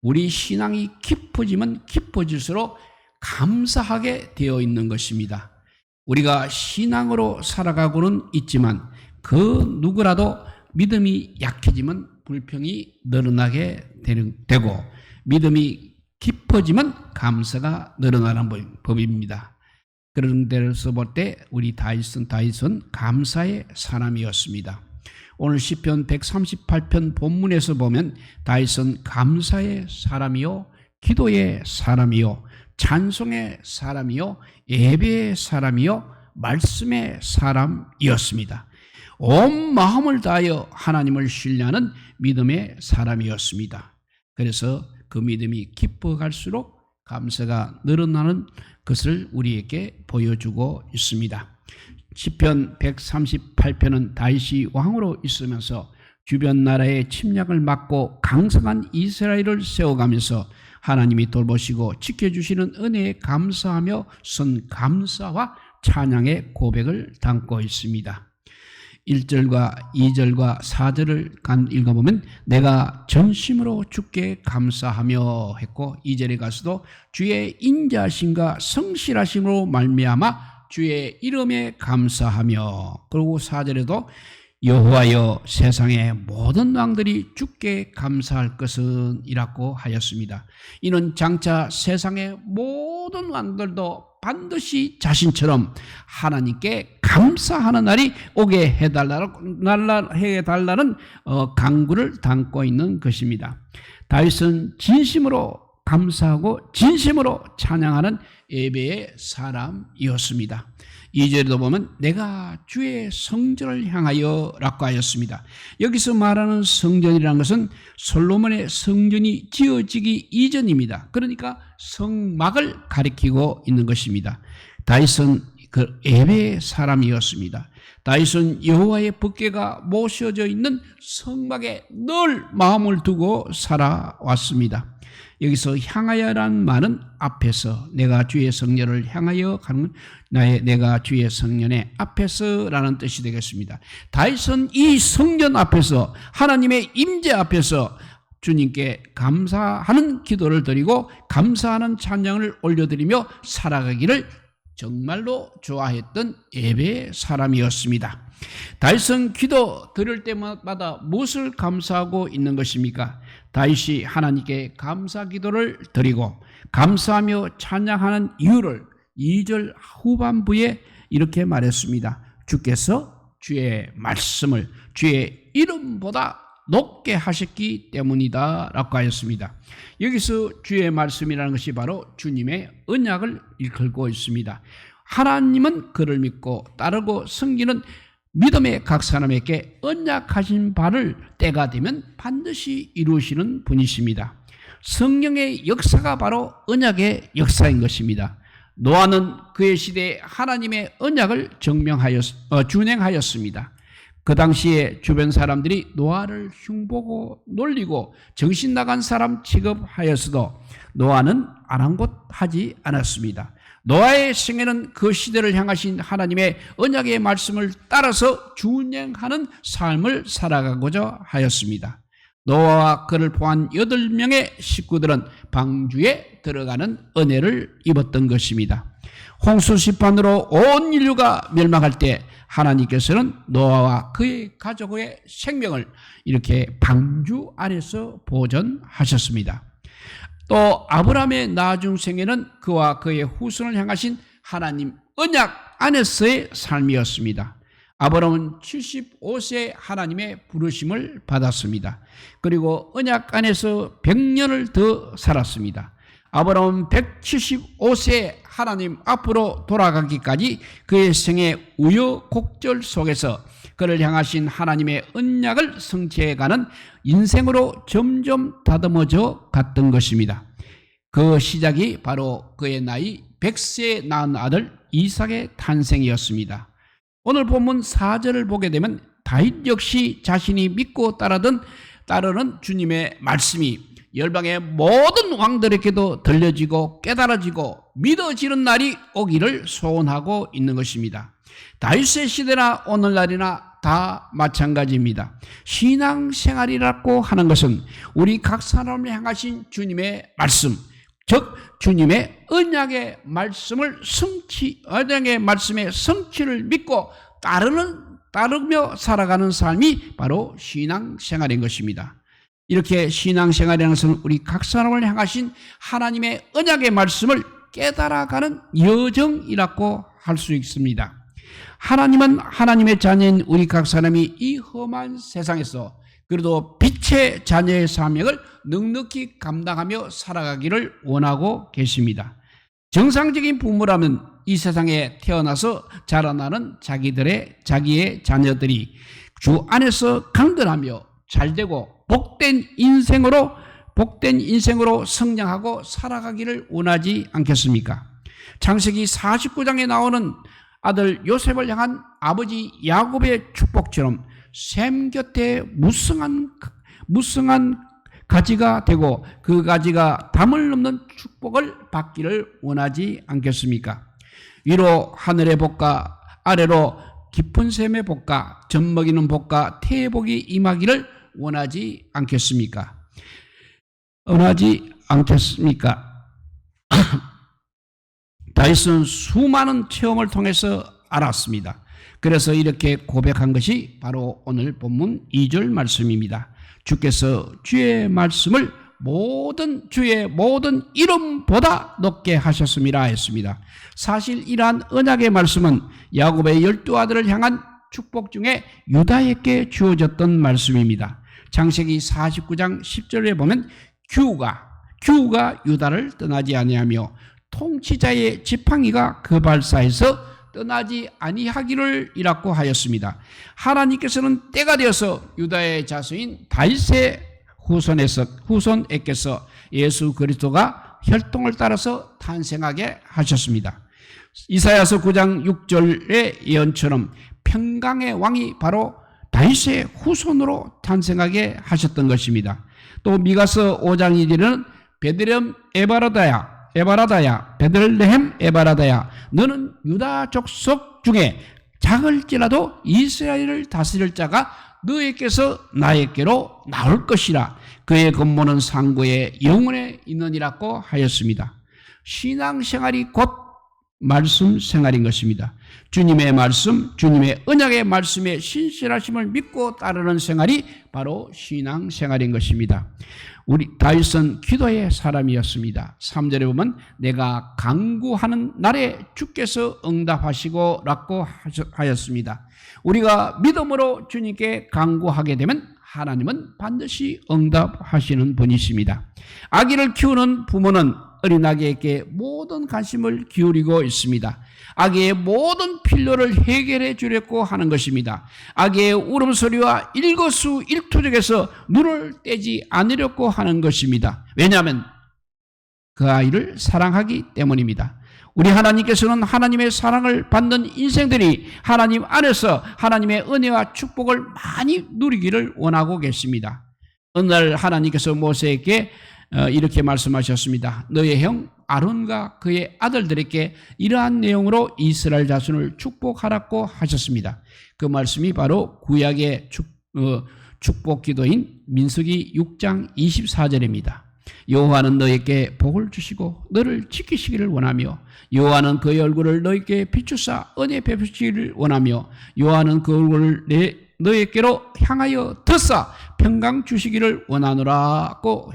우리 신앙이 깊어지면 깊어질수록 감사하게 되어 있는 것입니다. 우리가 신앙으로 살아가고는 있지만 그 누구라도 믿음이 약해지면 불평이 늘어나게 되고 믿음이 깊어지면 감사가 늘어나는 법입니다. 그런 데서 볼 때 우리 다윗은 감사의 사람이었습니다. 오늘 시편 138편 본문에서 보면 다윗은 감사의 사람이요, 기도의 사람이요, 찬송의 사람이요, 예배의 사람이요, 말씀의 사람이었습니다. 온 마음을 다하여 하나님을 신뢰하는 믿음의 사람이었습니다. 그래서 그 믿음이 깊어갈수록 감사가 늘어나는 것을 우리에게 보여주고 있습니다. 시편 138편은 다윗이 왕으로 있으면서 주변 나라의 침략을 막고 강성한 이스라엘을 세워가면서 하나님이 돌보시고 지켜주시는 은혜에 감사하며 쓴 감사와 찬양의 고백을 담고 있습니다. 1절과 2절과 4절을 읽어보면 내가 전심으로 주께 감사하며 했고 2절에 가서도 주의 인자하심과 성실하심으로 말미암아 주의 이름에 감사하며, 그리고 4절에도 여호와여 세상의 모든 왕들이 주께 감사할 것은 이라고 하였습니다. 이는 장차 세상의 모든 왕들도 반드시 자신처럼 하나님께 감사하는 날이 오게 해달라는 간구를 담고 있는 것입니다. 다윗은 진심으로 감사하고 진심으로 찬양하는 예배의 사람이었습니다. 2절에도 보면 내가 주의 성전을 향하여 라고 하였습니다. 여기서 말하는 성전이라는 것은 솔로몬의 성전이 지어지기 이전입니다. 그러니까 성막을 가리키고 있는 것입니다. 다윗은 그 예배의 사람이었습니다. 다윗은 여호와의 법궤가 모셔져 있는 성막에 늘 마음을 두고 살아왔습니다. 여기서 향하여라는 말은 앞에서, 내가 주의 성전을 향하여 가는 내가 주의 성전의 앞에서라는 뜻이 되겠습니다. 다윗은 이 성전 앞에서, 하나님의 임재 앞에서 주님께 감사하는 기도를 드리고 감사하는 찬양을 올려드리며 살아가기를 정말로 좋아했던 예배의 사람이었습니다. 다윗은 기도 드릴 때마다 무엇을 감사하고 있는 것입니까? 다윗이 하나님께 감사 기도를 드리고 감사하며 찬양하는 이유를 2절 후반부에 이렇게 말했습니다. 주께서 주의 말씀을 주의 이름보다 높게 하셨기 때문이다 라고 하였습니다. 여기서 주의 말씀이라는 것이 바로 주님의 언약을 일컬고 있습니다. 하나님은 그를 믿고 따르고 섬기는 믿음의 각 사람에게 언약하신 바를 때가 되면 반드시 이루시는 분이십니다. 성령의 역사가 바로 언약의 역사인 것입니다. 노아는 그의 시대에 하나님의 언약을 준행하였습니다. 그 당시에 주변 사람들이 노아를 흉보고 놀리고 정신 나간 사람 취급하였어도 노아는 아랑곳하지 않았습니다. 노아의 생애는 그 시대를 향하신 하나님의 언약의 말씀을 따라서 준행하는 삶을 살아가고자 하였습니다. 노아와 그를 포함한 8명의 식구들은 방주에 들어가는 은혜를 입었던 것입니다. 홍수 심판으로 온 인류가 멸망할 때 하나님께서는 노아와 그의 가족의 생명을 이렇게 방주 안에서 보존하셨습니다. 또 아브라함의 나중 생애는 그와 그의 후손을 향하신 하나님 언약 안에서의 삶이었습니다. 아브라함은 75세에 하나님의 부르심을 받았습니다. 그리고 언약 안에서 100년을 더 살았습니다. 아브라함은 175세에 하나님 앞으로 돌아가기까지 그의 생의 우여곡절 속에서 그를 향하신 하나님의 언약을 성취해가는 인생으로 점점 다듬어져 갔던 것입니다. 그 시작이 바로 그의 나이 100세에 낳은 아들 이삭의 탄생이었습니다. 오늘 본문 4절을 보게 되면 다윗 역시 자신이 믿고 따르는 주님의 말씀이 열방의 모든 왕들에게도 들려지고 깨달아지고 믿어지는 날이 오기를 소원하고 있는 것입니다. 다윗의 시대나 오늘날이나 다 마찬가지입니다. 신앙생활이라고 하는 것은 우리 각 사람을 향하신 주님의 말씀, 즉 주님의 언약의 말씀을 언약의 말씀의 성취를 믿고 따르며 살아가는 삶이 바로 신앙생활인 것입니다. 이렇게 신앙생활이라는 것은 우리 각 사람을 향하신 하나님의 언약의 말씀을 깨달아가는 여정이라고 할 수 있습니다. 하나님은 하나님의 자녀인 우리 각 사람이 이 험한 세상에서 그래도 빛의 자녀의 사명을 넉넉히 감당하며 살아가기를 원하고 계십니다. 정상적인 부모라면 이 세상에 태어나서 자라나는 자기의 자녀들이 주 안에서 강건하며 잘되고 복된 인생으로 성장하고 살아가기를 원하지 않겠습니까? 창세기 49장에 나오는 아들 요셉을 향한 아버지 야곱의 축복처럼 셈 곁에 무성한 가지가 되고 그 가지가 담을 넘는 축복을 받기를 원하지 않겠습니까? 위로 하늘의 복과 아래로 깊은 샘의 복과 젖먹이는 복과 태의 복이 임하기를 원하지 않겠습니까? 다윗은 수많은 체험을 통해서 알았습니다. 그래서 이렇게 고백한 것이 바로 오늘 본문 2절 말씀입니다. 주께서 주의 말씀을 주의 모든 이름보다 높게 하셨음이라 했습니다. 사실 이러한 언약의 말씀은 야곱의 12아들을 향한 축복 중에 유다에게 주어졌던 말씀입니다. 창세기 49장 10절에 보면 규가 유다를 떠나지 아니하며 통치자의 지팡이가 그 발사에서 떠나지 아니하기를 이라고 하였습니다. 하나님께서는 때가 되어서 유다의 자손인 다윗의 후손에게서 예수 그리스도가 혈통을 따라서 탄생하게 하셨습니다. 이사야서 9장 6절의 예언처럼 평강의 왕이 바로 다윗의 후손으로 탄생하게 하셨던 것입니다. 또 미가서 5장 2절에는 베들레헴 에바라다야 너는 유다 족속 중에 작을지라도 이스라엘을 다스릴 자가 너에게서 나에게로 나올 것이라. 그의 근본은 상고의 영원에 있느니라고 하였습니다. 신앙생활이 곧 말씀 생활인 것입니다. 주님의 말씀, 주님의 언약의 말씀에 신실하심을 믿고 따르는 생활이 바로 신앙생활인 것입니다. 우리 다윗은 기도의 사람이었습니다. 3절에 보면 내가 간구하는 날에 주께서 응답하시고 라고 하였습니다. 우리가 믿음으로 주님께 간구하게 되면 하나님은 반드시 응답하시는 분이십니다. 아기를 키우는 부모는 어린아기에게 모든 관심을 기울이고 있습니다. 아기의 모든 필요를 해결해 주려고 하는 것입니다. 아기의 울음소리와 일거수일투족에서 눈을 떼지 않으려고 하는 것입니다. 왜냐하면 그 아이를 사랑하기 때문입니다. 우리 하나님께서는 하나님의 사랑을 받는 인생들이 하나님 안에서 하나님의 은혜와 축복을 많이 누리기를 원하고 계십니다. 어느 날 하나님께서 모세에게 이렇게 말씀하셨습니다. 너의 형 아론과 그의 아들들에게 이러한 내용으로 이스라엘 자손을 축복하라고 하셨습니다. 그 말씀이 바로 구약의 축복 기도인 민수기 6장 24절입니다. 여호와는 너에게 복을 주시고 너를 지키시기를 원하며 여호와는 그의 얼굴을 너에게 비추사 은혜 베푸시기를 원하며 여호와는 그 얼굴을 너에게로 향하여 드사 평강 주시기를 원하노라고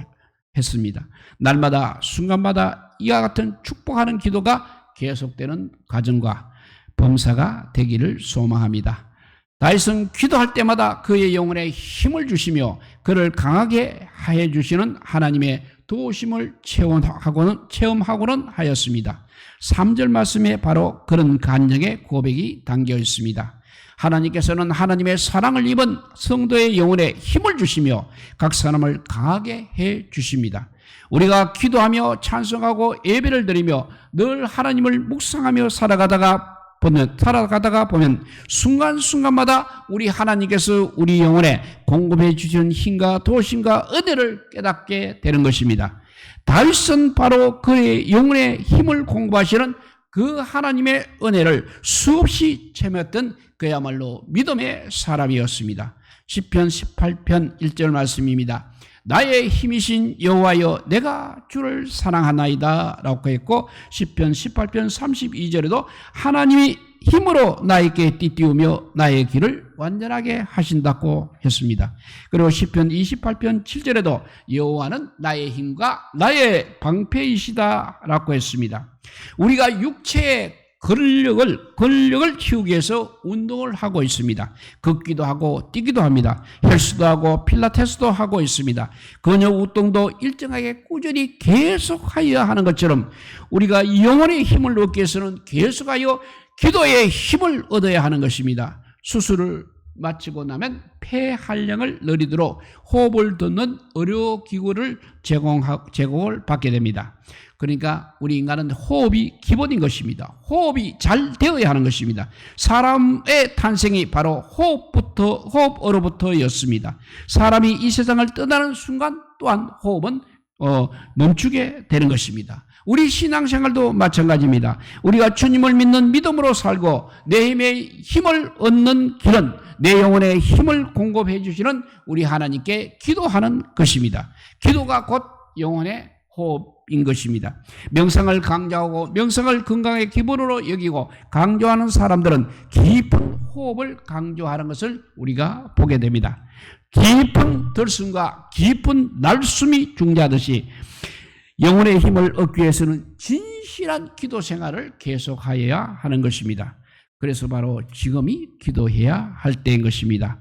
했습니다. 날마다 순간마다 이와 같은 축복하는 기도가 계속되는 가정과 범사가 되기를 소망합니다. 다윗은 기도할 때마다 그의 영혼에 힘을 주시며 그를 강하게 해 주시는 하나님의 도우심을 체험하고는 하였습니다. 3절 말씀에 바로 그런 간증의 고백이 담겨 있습니다. 하나님께서는 하나님의 사랑을 입은 성도의 영혼에 힘을 주시며 각 사람을 강하게 해 주십니다. 우리가 기도하며 찬송하고 예배를 드리며 늘 하나님을 묵상하며 살아가다가 보면 순간순간마다 우리 하나님께서 우리 영혼에 공급해 주시는 힘과 도심과 은혜를 깨닫게 되는 것입니다. 다윗은 바로 그의 영혼의 힘을 공급하시는 그 하나님의 은혜를 수없이 체험했던 그야말로 믿음의 사람이었습니다. 시편 18편 1절 말씀입니다. 나의 힘이신 여호와여 내가 주를 사랑하나이다 라고 했고, 시편 18편 32절에도 하나님이 힘으로 나에게 띠띠우며 나의 길을 완전하게 하신다고 했습니다. 그리고 시편 28편 7절에도 여호와는 나의 힘과 나의 방패이시다 라고 했습니다. 우리가 육체의 근력을 키우기 위해서 운동을 하고 있습니다. 걷기도 하고 뛰기도 합니다. 헬스도 하고 필라테스도 하고 있습니다. 근육 운동도 일정하게 꾸준히 계속하여야 하는 것처럼 우리가 영혼의 힘을 얻기 위해서는 계속하여 기도의 힘을 얻어야 하는 것입니다. 수술을 마치고 나면 폐활량을 늘리도록 호흡을 듣는 의료기구를 제공을 받게 됩니다. 그러니까 우리 인간은 호흡이 기본인 것입니다. 호흡이 잘 되어야 하는 것입니다. 사람의 탄생이 바로 호흡으로부터였습니다. 사람이 이 세상을 떠나는 순간 또한 호흡은 멈추게 되는 것입니다. 우리 신앙생활도 마찬가지입니다. 우리가 주님을 믿는 믿음으로 살고 내 힘의 힘을 얻는 길은 내 영혼의 힘을 공급해 주시는 우리 하나님께 기도하는 것입니다. 기도가 곧 영혼의 호흡인 것입니다. 명상을 강조하고 명상을 건강의 기본으로 여기고 강조하는 사람들은 깊은 호흡을 강조하는 것을 우리가 보게 됩니다. 깊은 들숨과 깊은 날숨이 중요하듯이 영혼의 힘을 얻기 위해서는 진실한 기도 생활을 계속하여야 하는 것입니다. 그래서 바로 지금이 기도해야 할 때인 것입니다.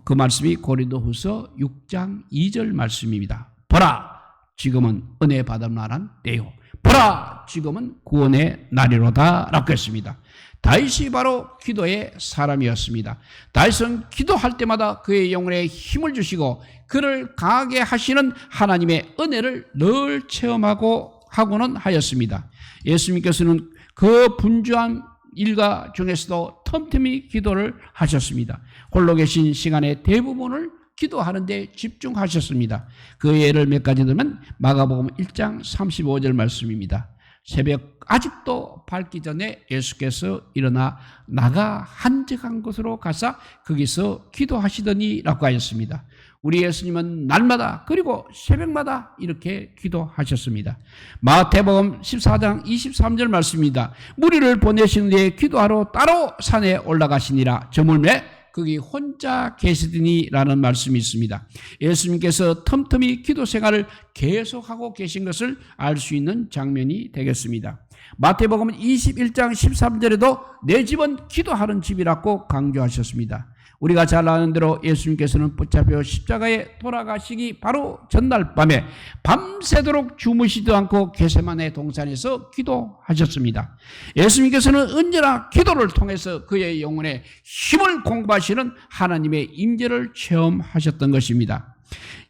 그 말씀이 고린도후서 6장 2절 말씀입니다. 보라, 지금은 은혜 받을 만한 때요. 보라, 지금은 구원의 날이로다 라고 했습니다. 다윗이 바로 기도의 사람이었습니다. 다윗은 기도할 때마다 그의 영혼에 힘을 주시고 그를 강하게 하시는 하나님의 은혜를 늘 체험하고는 하였습니다. 예수님께서는 그 분주한 일과 중에서도 틈틈이 기도를 하셨습니다. 홀로 계신 시간의 대부분을 기도하는 데 집중하셨습니다. 그 예를 몇 가지 들면 마가복음 1장 35절 말씀입니다. 새벽 아직도 밝기 전에 예수께서 일어나 나가 한적한 곳으로 가사 거기서 기도하시더니 라고 하였습니다. 우리 예수님은 날마다 그리고 새벽마다 이렇게 기도하셨습니다. 마태복음 14장 23절 말씀입니다. 무리를 보내신 뒤에 기도하러 따로 산에 올라가시니라. 저물매 거기 혼자 계시더니라는 말씀이 있습니다. 예수님께서 틈틈이 기도 생활을 계속하고 계신 것을 알 수 있는 장면이 되겠습니다. 마태복음 21장 13절에도 내 집은 기도하는 집이라고 강조하셨습니다. 우리가 잘 아는 대로 예수님께서는 붙잡혀 십자가에 돌아가시기 바로 전날 밤에 밤새도록 주무시지도 않고 겟세마네 동산에서 기도하셨습니다. 예수님께서는 언제나 기도를 통해서 그의 영혼에 힘을 공급하시는 하나님의 임재를 체험하셨던 것입니다.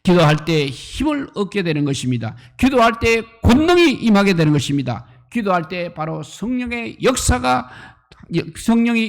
기도할 때 힘을 얻게 되는 것입니다. 기도할 때 권능이 임하게 되는 것입니다. 기도할 때 바로 성령이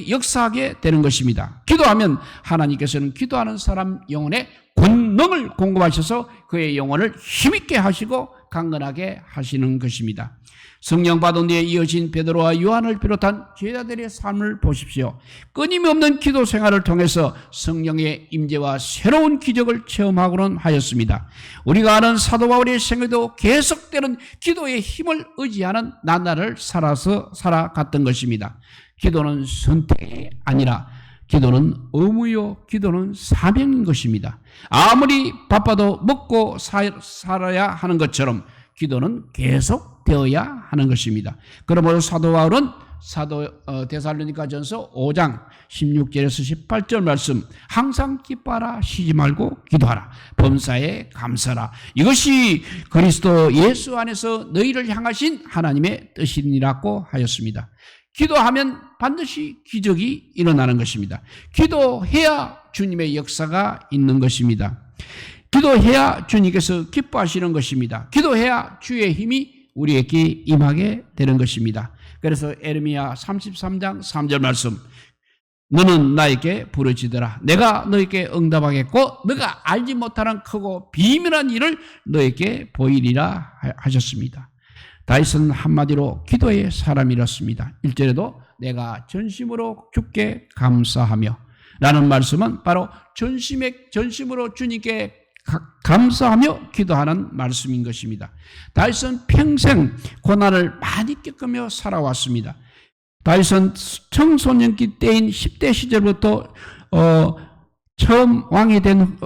역사하게 되는 것입니다. 기도하면 하나님께서는 기도하는 사람 영혼에 권능을 공급하셔서 그의 영혼을 힘있게 하시고 강건하게 하시는 것입니다. 성령 받은 뒤에 이어진 베드로와 요한을 비롯한 제자들의 삶을 보십시오. 끊임없는 기도 생활을 통해서 성령의 임재와 새로운 기적을 체험하고는 하였습니다. 우리가 아는 사도 바울의 생애도 계속되는 기도의 힘을 의지하는 나날을 살아갔던 것입니다. 기도는 선택이 아니라 기도는 의무요, 기도는 사명인 것입니다. 아무리 바빠도 먹고 살아야 하는 것처럼 기도는 계속 되어야 하는 것입니다. 그러므로 사도 바울은 데살로니가전서 5장 16절에서 18절 말씀, 항상 기뻐하라, 쉬지 말고 기도하라, 범사에 감사하라, 이것이 그리스도 예수 안에서 너희를 향하신 하나님의 뜻이니라고 하였습니다. 기도하면 반드시 기적이 일어나는 것입니다. 기도해야 주님의 역사가 있는 것입니다. 기도해야 주님께서 기뻐하시는 것입니다. 기도해야 주의 힘이 우리에게 임하게 되는 것입니다. 그래서 에레미야 33장 3절 말씀, 너는 나에게 부르짖으라. 내가 너에게 응답하겠고 너가 알지 못하는 크고 비밀한 일을 너에게 보이리라 하셨습니다. 다윗은 한마디로 기도의 사람이었습니다. 1절에도 내가 전심으로 주께 감사하며 라는 말씀은 바로 전심으로 주님께 감사하며 기도하는 말씀인 것입니다. 다윗은 평생 고난을 많이 겪으며 살아왔습니다. 다윗은 청소년기 때인 10대 시절부터 처음 왕이 된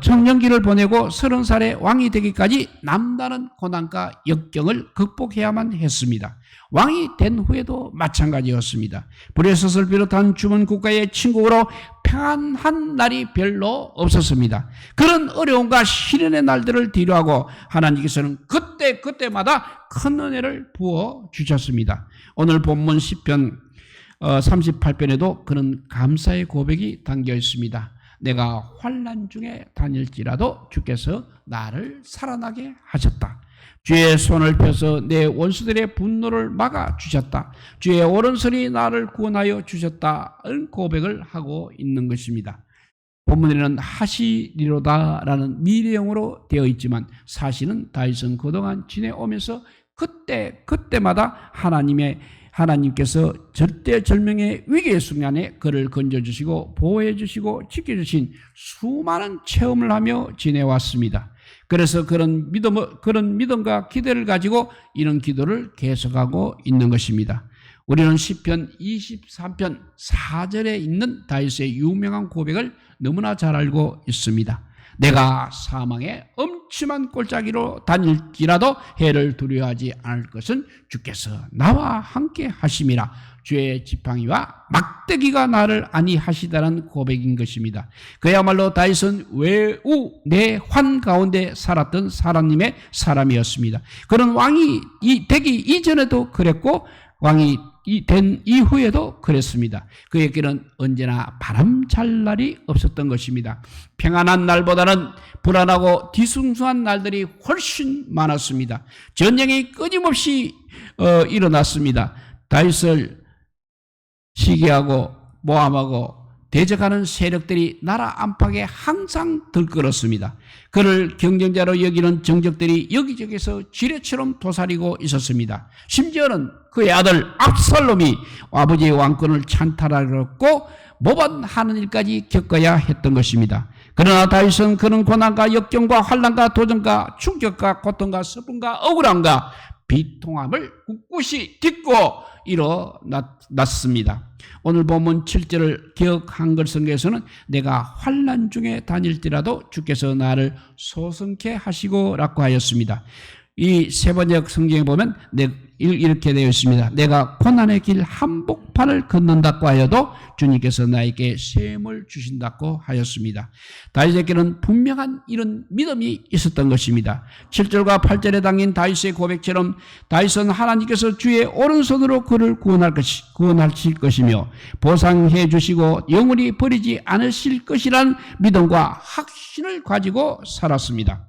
청년기를 보내고 30살에 왕이 되기까지 남다른 고난과 역경을 극복해야만 했습니다. 왕이 된 후에도 마찬가지였습니다. 브레셋을 비롯한 주변 국가의 침공으로 평안한 날이 별로 없었습니다. 그런 어려움과 시련의 날들을 뒤로하고 하나님께서는 그때마다 큰 은혜를 부어주셨습니다. 오늘 본문 시편 38편에도 그런 감사의 고백이 담겨 있습니다. 내가 환난 중에 다닐지라도 주께서 나를 살아나게 하셨다. 주의 손을 펴서 내 원수들의 분노를 막아주셨다. 주의 오른손이 나를 구원하여 주셨다는 고백을 하고 있는 것입니다. 본문에는 하시리로다라는 미래형으로 되어 있지만 사실은 다윗은 그동안 지내오면서 그때마다 하나님께서 절대절명의 위기의 순간에 그를 건져주시고 보호해주시고 지켜주신 수많은 체험을 하며 지내왔습니다. 그래서 그런 믿음과 기대를 가지고 이런 기도를 계속하고 있는 것입니다. 우리는 시편 23편 4절에 있는 다윗의 유명한 고백을 너무나 잘 알고 있습니다. 내가 사망의 엄침한 골짜기로 다닐지라도 해를 두려워하지 않을 것은 주께서 나와 함께 하심이라. 주의 지팡이와 막대기가 나를 안위하시다는 고백인 것입니다. 그야말로 다윗은 외우 내환 가운데 살았던 하나님의 사람이었습니다. 그런 왕이 되기 이전에도 그랬고 왕이 된 이후에도 그랬습니다. 그에게는 언제나 바람잘 날이 없었던 것입니다. 평안한 날보다는 불안하고 뒤숭숭한 날들이 훨씬 많았습니다. 전쟁이 끊임없이 일어났습니다. 다윗을 시기하고 모함하고 대적하는 세력들이 나라 안팎에 항상 들끓었습니다. 그를 경쟁자로 여기는 정적들이 여기저기서 지뢰처럼 도사리고 있었습니다. 심지어는 그의 아들 압살롬이 아버지의 왕권을 찬탈하려고 모반하는 일까지 겪어야 했던 것입니다. 그러나 다윗은 그런 고난과 역경과 환난과 도전과 충격과 고통과 슬픔과 억울함과 비통함을 굳굳이 딛고 일어났습니다. 오늘 본문 7절을 기억 한글성경에서는 내가 환난 중에 다닐지라도 주께서 나를 소성케 하시고 라고 하였습니다. 이 세 번역 성경에 보면 이렇게 되어 있습니다. 내가 고난의 길 한복판을 걷는다고 하여도 주님께서 나에게 셈을 주신다고 하였습니다. 다윗에게는 분명한 이런 믿음이 있었던 것입니다. 7절과 8절에 담긴 다윗의 고백처럼 다윗은 하나님께서 주의 오른손으로 그를 구원하실 것이며 보상해 주시고 영원히 버리지 않으실 것이라는 믿음과 확신을 가지고 살았습니다.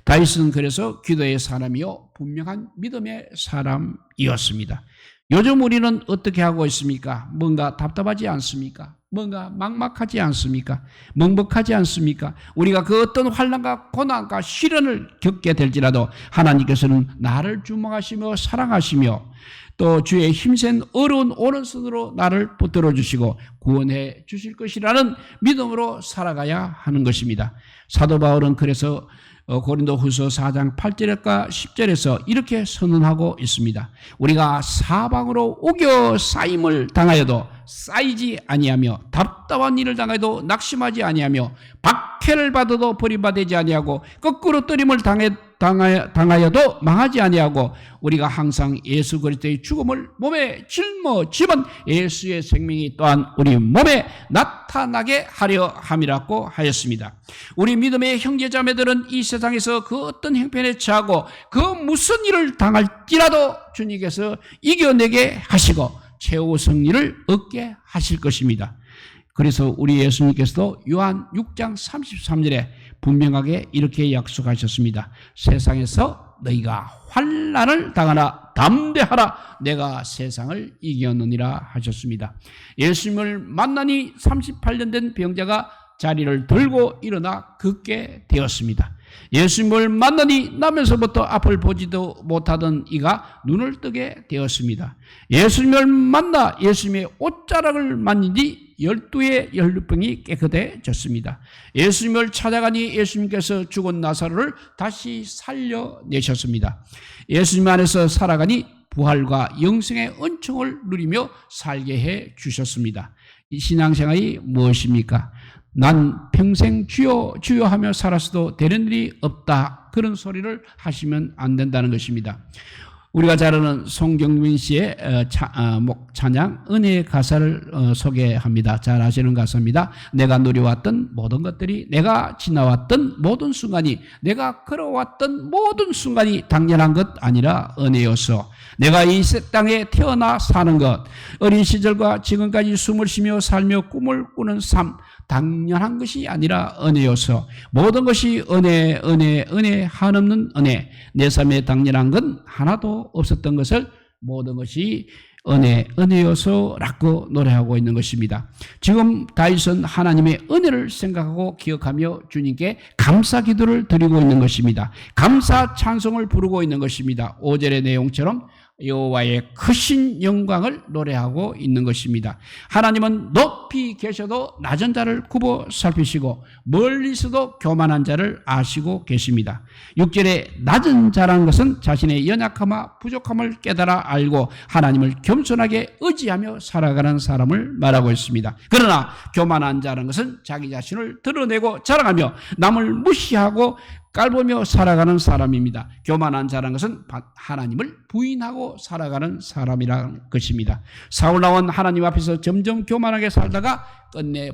다윗은 그래서 기도의 사람이요 분명한 믿음의 사람이었습니다. 요즘 우리는 어떻게 하고 있습니까? 뭔가 답답하지 않습니까? 뭔가 막막하지 않습니까? 먹먹하지 않습니까? 우리가 그 어떤 환난과 고난과 시련을 겪게 될지라도 하나님께서는 나를 주목하시며 사랑하시며 또 주의 힘센 어려운 오른손으로 나를 붙들어 주시고 구원해 주실 것이라는 믿음으로 살아가야 하는 것입니다. 사도 바울은 그래서 고린도후서 4장 8절과 10절에서 이렇게 선언하고 있습니다. 우리가 사방으로 우겨 쌓임을 당하여도 쌓이지 아니하며 답답한 일을 당해도 낙심하지 아니하며 박해를 받아도 버림받지 아니하고 거꾸로 뜨림을 당하여도 망하지 아니하고 우리가 항상 예수 그리스도의 죽음을 몸에 짊어지면 예수의 생명이 또한 우리 몸에 나타나게 하려 함이라고 하였습니다. 우리 믿음의 형제자매들은 이 세상에서 그 어떤 형편에 처하고 그 무슨 일을 당할지라도 주님께서 이겨내게 하시고 최후 승리를 얻게 하실 것입니다. 그래서 우리 예수님께서도 요한 6장 33절에 분명하게 이렇게 약속하셨습니다. 세상에서 너희가 환난을 당하나 담대하라 내가 세상을 이겼느니라 하셨습니다. 예수님을 만나니 38년 된 병자가 자리를 들고 일어나 걷게 되었습니다. 예수님을 만나니 나면서부터 앞을 보지도 못하던 이가 눈을 뜨게 되었습니다. 예수님을 만나 예수님의 옷자락을 만지니 12의 연루병이 깨끗해졌습니다. 예수님을 찾아가니 예수님께서 죽은 나사로를 다시 살려내셨습니다. 예수님 안에서 살아가니 부활과 영생의 은총을 누리며 살게 해 주셨습니다. 이 신앙생활이 무엇입니까? 난 평생 주여 주여 하며 살았어도 되는 일이 없다. 그런 소리를 하시면 안 된다는 것입니다. 우리가 잘 아는 송경민 씨의 찬양 은혜의 가사를 소개합니다. 잘 아시는 가사입니다. 내가 누려왔던 모든 것들이, 내가 지나왔던 모든 순간이, 내가 걸어왔던 모든 순간이 당연한 것 아니라 은혜여서 내가 이 땅에 태어나 사는 것, 어린 시절과 지금까지 숨을 쉬며 살며 꿈을 꾸는 삶, 당연한 것이 아니라 은혜여서 모든 것이 은혜, 은혜, 은혜, 한없는 은혜. 내 삶에 당연한 건 하나도 없었던 것을 모든 것이 은혜, 은혜여서라고 노래하고 있는 것입니다. 지금 다윗은 하나님의 은혜를 생각하고 기억하며 주님께 감사 기도를 드리고 있는 것입니다. 감사 찬송을 부르고 있는 것입니다. 5절의 내용처럼 여호와의 크신 영광을 노래하고 있는 것입니다. 하나님은 높이 계셔도 낮은 자를 굽어 살피시고 멀리서도 교만한 자를 아시고 계십니다. 6절에 낮은 자라는 것은 자신의 연약함과 부족함을 깨달아 알고 하나님을 겸손하게 의지하며 살아가는 사람을 말하고 있습니다. 그러나 교만한 자라는 것은 자기 자신을 드러내고 자랑하며 남을 무시하고 깔보며 살아가는 사람입니다. 교만한 자라는 것은 하나님을 부인하고 살아가는 사람이라는 것입니다. 사울 왕은 하나님 앞에서 점점 교만하게 살다가 끝내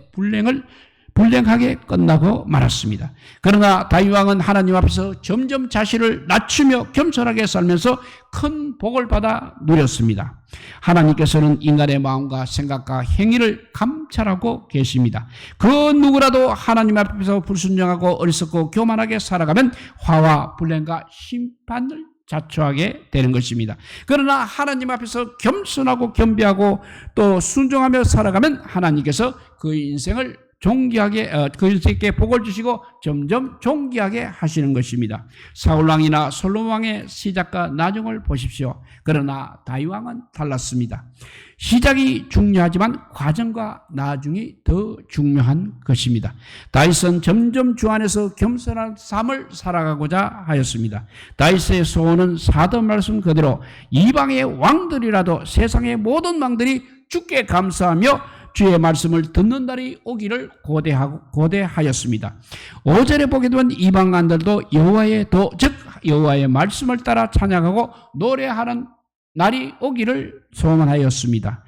불행하게 끝나고 말았습니다. 그러나 다윗 왕은 하나님 앞에서 점점 자신을 낮추며 겸손하게 살면서 큰 복을 받아 누렸습니다. 하나님께서는 인간의 마음과 생각과 행위를 감찰하고 계십니다. 그 누구라도 하나님 앞에서 불순종하고 어리석고 교만하게 살아가면 화와 불행과 심판을 자초하게 되는 것입니다. 그러나 하나님 앞에서 겸손하고 겸비하고 또 순종하며 살아가면 하나님께서 그 인생을 존귀하게 그 인생께 복을 주시고 점점 존귀하게 하시는 것입니다. 사울 왕이나 솔로몬 왕의 시작과 나중을 보십시오. 그러나 다윗 왕은 달랐습니다. 시작이 중요하지만 과정과 나중이 더 중요한 것입니다. 다윗은 점점 주 안에서 겸손한 삶을 살아가고자 하였습니다. 다윗의 소원은 사도 말씀 그대로 이방의 왕들이라도 세상의 모든 왕들이 주께 감사하며 주의 말씀을 듣는 날이 오기를 고대하였습니다. 5절에 보게 되면 이방 왕들도 여호와의 도, 즉 여호와의 말씀을 따라 찬양하고 노래하는 날이 오기를 소원하였습니다.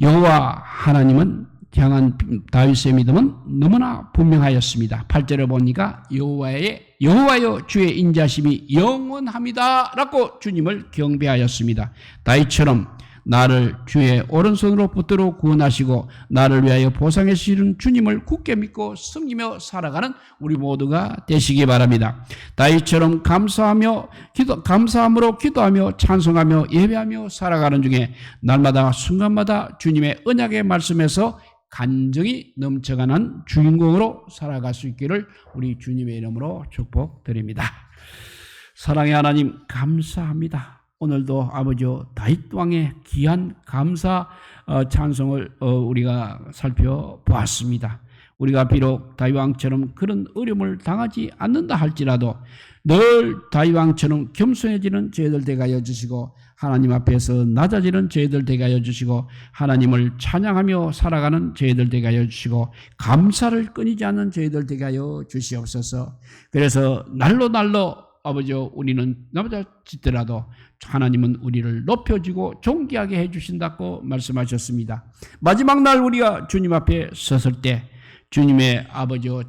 여호와 하나님은 향한 다윗의 믿음은 너무나 분명하였습니다. 8절에 보니까 여호와여 주의 인자심이 영원합니다 라고 주님을 경배하였습니다. 다윗처럼 나를 주의 오른손으로 붙들어 구원하시고 나를 위하여 보상해 주시는 주님을 굳게 믿고 섬기며 살아가는 우리 모두가 되시기 바랍니다. 다윗처럼 감사함으로 기도하며 찬송하며 예배하며 살아가는 중에 날마다 순간마다 주님의 언약의 말씀에서 간증이 넘쳐가는 주인공으로 살아갈 수 있기를 우리 주님의 이름으로 축복드립니다. 사랑의 하나님 감사합니다. 오늘도 아버지여 다윗 왕의 귀한 감사 찬송을 우리가 살펴보았습니다. 우리가 비록 다윗 왕처럼 그런 어려움을 당하지 않는다 할지라도 늘 다윗 왕처럼 겸손해지는 저희들 되게 하여 주시고 하나님 앞에서 낮아지는 저희들 되게 하여 주시고 하나님을 찬양하며 살아가는 저희들 되게 하여 주시고 감사를 끊이지 않는 저희들 되게 하여 주시옵소서. 그래서 날로 아버지여 우리는 남자짓더라도 하나님은 우리를 높여주고 존귀하게 해주신다고 말씀하셨습니다. 마지막 날 우리가 주님 앞에 섰을 때 주님의 아버지여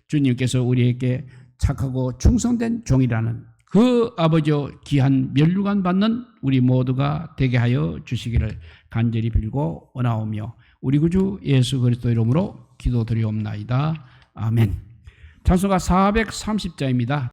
주님께서 우리에게 착하고 충성된 종이라는 그 아버지여 귀한 면류관 받는 우리 모두가 되게 하여 주시기를 간절히 빌고 원하오며 우리 구주 예수 그리스도 이름으로 기도드리옵나이다. 아멘. 찬송가 430자입니다.